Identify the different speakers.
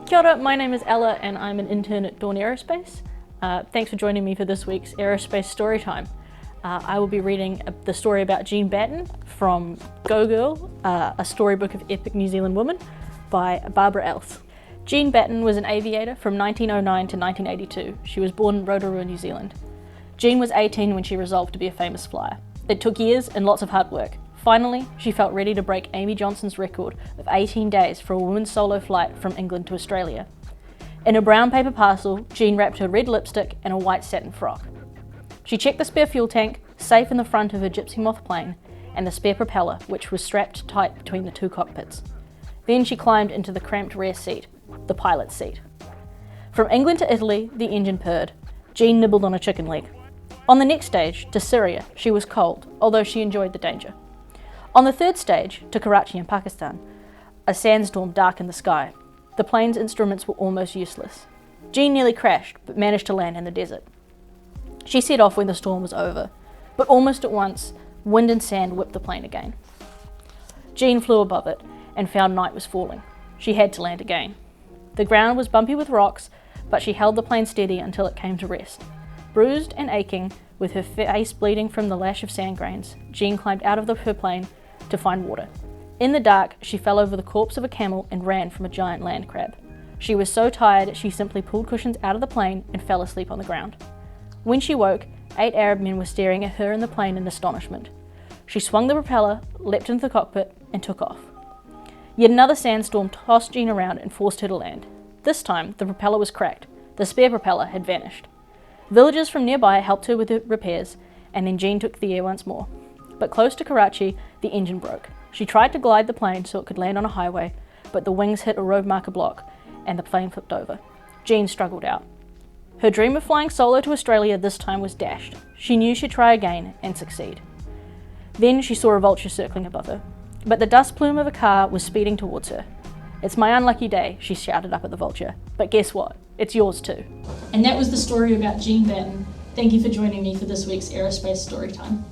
Speaker 1: Kia ora, my name is Ella and I'm an intern at Dawn Aerospace. Thanks for joining me for this week's Aerospace Storytime. I will be reading the story about Jean Batten from Go Girl, a storybook of epic New Zealand women by Barbara Else. Jean Batten was an aviator from 1909 to 1982. She was born in Rotorua, New Zealand. Jean was 18 when she resolved to be a famous flyer. It took years and lots of hard work. Finally, she felt ready to break Amy Johnson's record of 18 days for a woman's solo flight from England to Australia. In a brown paper parcel, Jean wrapped her red lipstick and a white satin frock. She checked the spare fuel tank, safe in the front of her Gypsy Moth plane, and the spare propeller, which was strapped tight between the two cockpits. Then she climbed into the cramped rear seat, the pilot's seat. From England to Italy, the engine purred. Jean nibbled on a chicken leg. On the next stage, to Syria, she was cold, although she enjoyed the danger. On the third stage, to Karachi in Pakistan, a sandstorm darkened the sky. The plane's instruments were almost useless. Jean nearly crashed, but managed to land in the desert. She set off when the storm was over, but almost at once, wind and sand whipped the plane again. Jean flew above it and found night was falling. She had to land again. The ground was bumpy with rocks, but she held the plane steady until it came to rest. Bruised and aching, with her face bleeding from the lash of sand grains, Jean climbed out of her plane to find water. In the dark, she fell over the corpse of a camel and ran from a giant land crab. She was so tired, she simply pulled cushions out of the plane and fell asleep on the ground. When she woke, 8 Arab men were staring at her and the plane in astonishment. She swung the propeller, leapt into the cockpit, and took off. Yet another sandstorm tossed Jean around and forced her to land. This time, the propeller was cracked. The spare propeller had vanished. Villagers from nearby helped her with the repairs, and then Jean took the air once more. But close to Karachi, the engine broke. She tried to glide the plane so it could land on a highway, but the wings hit a road marker block, and the plane flipped over. Jean struggled out. Her dream of flying solo to Australia this time was dashed. She knew she'd try again and succeed. Then she saw a vulture circling above her, but the dust plume of a car was speeding towards her. "It's my unlucky day," she shouted up at the vulture, "but guess what? It's yours too." And that was the story about Jean Batten. Thank you for joining me for this week's Aerospace Storytime.